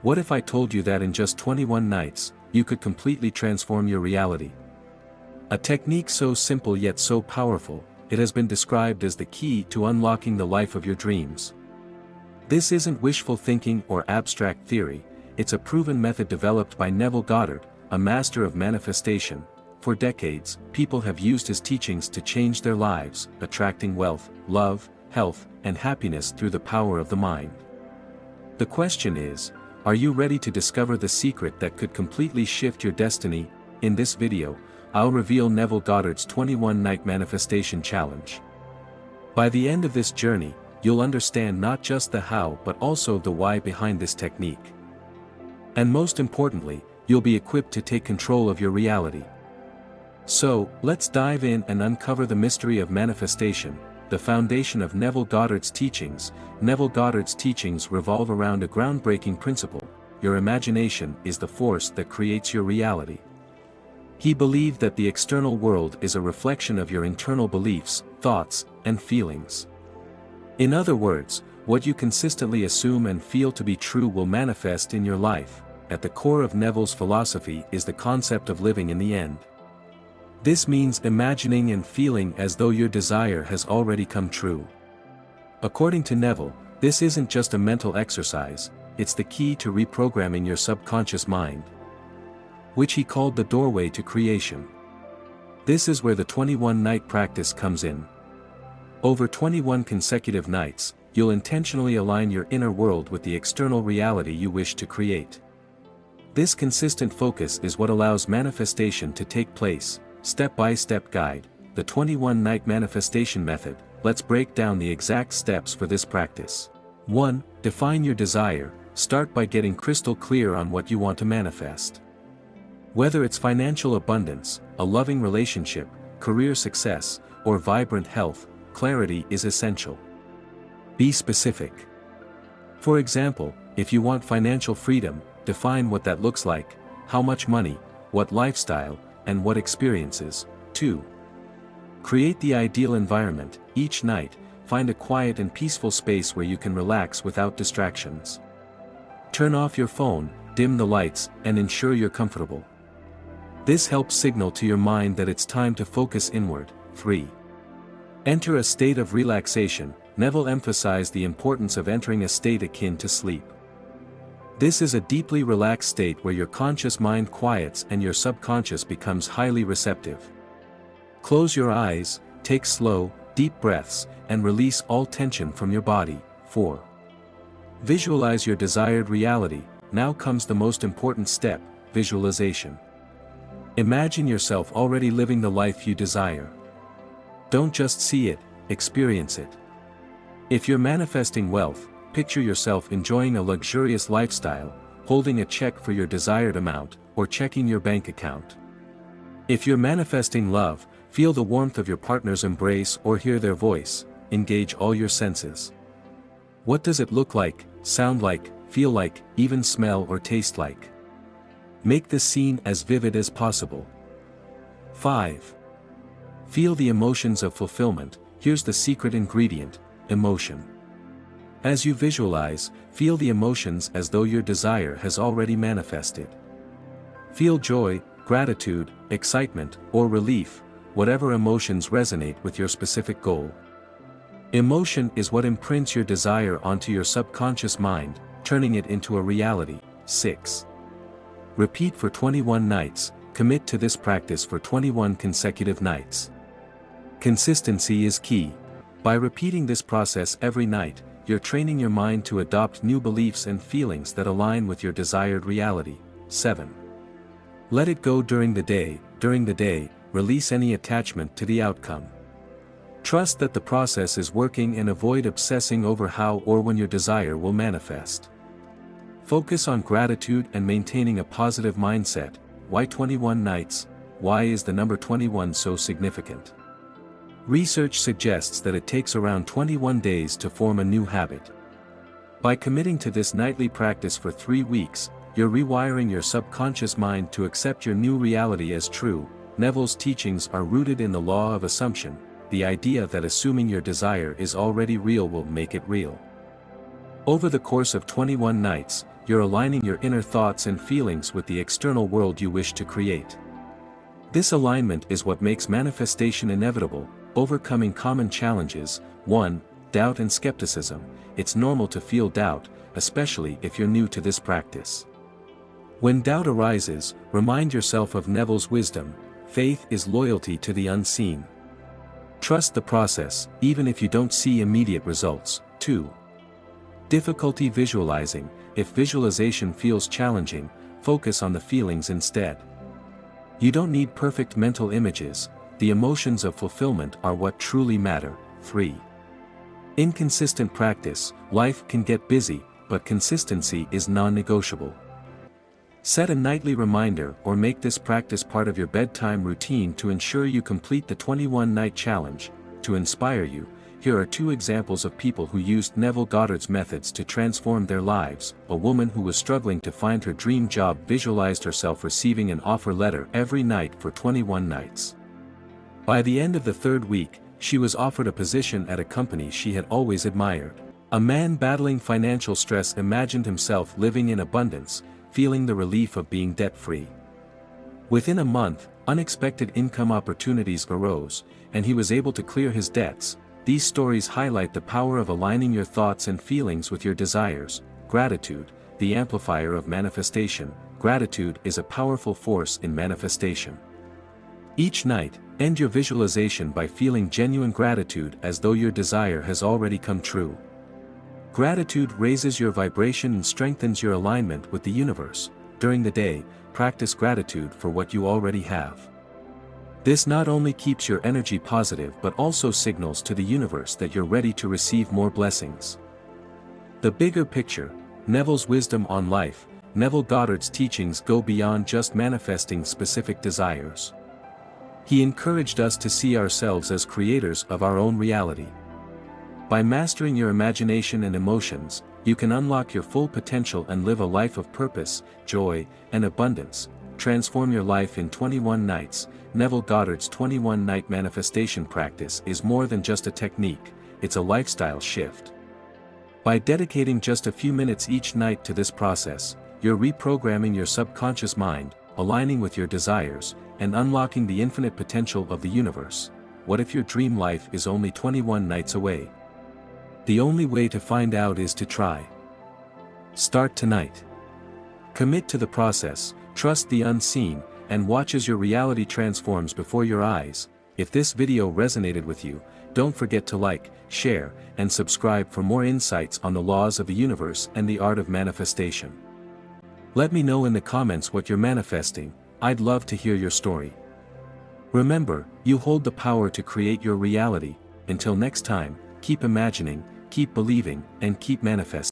What if I told you that in just 21 nights, you could completely transform your reality? A technique so simple yet so powerful, it has been described as the key to unlocking the life of your dreams. This isn't wishful thinking or abstract theory, it's a proven method developed by Neville Goddard, a master of manifestation. For decades, people have used his teachings to change their lives, attracting wealth, love, health, and happiness through the power of the mind. The question is, are you ready to discover the secret that could completely shift your destiny? In this video, I'll reveal Neville Goddard's 21-night manifestation challenge. By the end of this journey, you'll understand not just the how but also the why behind this technique. And most importantly, you'll be equipped to take control of your reality. So, let's dive in and uncover the mystery of manifestation, the foundation of Neville Goddard's teachings. Neville Goddard's teachings revolve around a groundbreaking principle: your imagination is the force that creates your reality. He believed that the external world is a reflection of your internal beliefs, thoughts, and feelings. In other words, what you consistently assume and feel to be true will manifest in your life. At the core of Neville's philosophy is the concept of living in the end. This means imagining and feeling as though your desire has already come true. According to Neville, this isn't just a mental exercise, it's the key to reprogramming your subconscious mind, which he called the doorway to creation. This is where the 21-night practice comes in. Over 21 consecutive nights, you'll intentionally align your inner world with the external reality you wish to create. This consistent focus is what allows manifestation to take place. Step-by-step guide, the 21-night manifestation method. Let's break down the exact steps for this practice. 1. Define your desire. Start by getting crystal clear on what you want to manifest. Whether it's financial abundance, a loving relationship, career success, or vibrant health, clarity is essential. Be specific. For example, if you want financial freedom, define what that looks like, how much money, what lifestyle, and what experiences. 2. Create the ideal environment. Each night, find a quiet and peaceful space where you can relax without distractions. Turn off your phone, dim the lights, and ensure you're comfortable. This helps signal to your mind that it's time to focus inward. 3. Enter a state of relaxation. Neville emphasized the importance of entering a state akin to sleep. This is a deeply relaxed state where your conscious mind quiets and your subconscious becomes highly receptive. Close your eyes, take slow, deep breaths, and release all tension from your body. 4. Visualize your desired reality. Now comes the most important step: visualization. Imagine yourself already living the life you desire. Don't just see it, experience it. If you're manifesting wealth, picture yourself enjoying a luxurious lifestyle, holding a check for your desired amount, or checking your bank account. If you're manifesting love, feel the warmth of your partner's embrace or hear their voice. Engage all your senses. What does it look like, sound like, feel like, even smell or taste like? Make the scene as vivid as possible. 5. Feel the emotions of fulfillment. Here's the secret ingredient: emotion. As you visualize, feel the emotions as though your desire has already manifested. Feel joy, gratitude, excitement, or relief, whatever emotions resonate with your specific goal. Emotion is what imprints your desire onto your subconscious mind, turning it into a reality. 6. Repeat for 21 nights. Commit to this practice for 21 consecutive nights. Consistency is key. By repeating this process every night, you're training your mind to adopt new beliefs and feelings that align with your desired reality. 7. Let it go during the day. During the day, release any attachment to the outcome. Trust that the process is working and avoid obsessing over how or when your desire will manifest. Focus on gratitude and maintaining a positive mindset. Why 21 nights? Why is the number 21 so significant? Research suggests that it takes around 21 days to form a new habit. By committing to this nightly practice for 3 weeks, you're rewiring your subconscious mind to accept your new reality as true. Neville's teachings are rooted in the law of assumption, the idea that assuming your desire is already real will make it real. Over the course of 21 nights, you're aligning your inner thoughts and feelings with the external world you wish to create. This alignment is what makes manifestation inevitable. Overcoming common challenges. 1. Doubt and skepticism. It's normal to feel doubt, especially if you're new to this practice. When doubt arises, remind yourself of Neville's wisdom: faith is loyalty to the unseen. Trust the process, even if you don't see immediate results. 2. Difficulty visualizing. If visualization feels challenging, focus on the feelings instead. You don't need perfect mental images, the emotions of fulfillment are what truly matter. 3. Inconsistent practice. Life can get busy, but consistency is non-negotiable. Set a nightly reminder or make this practice part of your bedtime routine to ensure you complete the 21-night challenge. To inspire you, here are 2 examples of people who used Neville Goddard's methods to transform their lives. A woman who was struggling to find her dream job visualized herself receiving an offer letter every night for 21 nights. By the end of the 3rd week, she was offered a position at a company she had always admired. A man battling financial stress imagined himself living in abundance, feeling the relief of being debt-free. Within a month, unexpected income opportunities arose, and he was able to clear his debts. These stories highlight the power of aligning your thoughts and feelings with your desires. Gratitude, the amplifier of manifestation. Gratitude is a powerful force in manifestation. Each night, end your visualization by feeling genuine gratitude as though your desire has already come true. Gratitude raises your vibration and strengthens your alignment with the universe. During the day, practice gratitude for what you already have. This not only keeps your energy positive but also signals to the universe that you're ready to receive more blessings. The bigger picture. Neville's wisdom on life. Neville Goddard's teachings go beyond just manifesting specific desires. He encouraged us to see ourselves as creators of our own reality. By mastering your imagination and emotions, you can unlock your full potential and live a life of purpose, joy, and abundance. Transform your life in 21 nights. Neville Goddard's 21-night manifestation practice is more than just a technique, it's a lifestyle shift. By dedicating just a few minutes each night to this process, you're reprogramming your subconscious mind, aligning with your desires, and unlocking the infinite potential of the universe. What if your dream life is only 21 nights away? The only way to find out is to try. Start tonight. Commit to the process, trust the unseen, and watch as your reality transforms before your eyes. If this video resonated with you, don't forget to like, share, and subscribe for more insights on the laws of the universe and the art of manifestation. Let me know in the comments what you're manifesting. I'd love to hear your story. Remember, you hold the power to create your reality. Until next time, keep imagining, keep believing, and keep manifesting.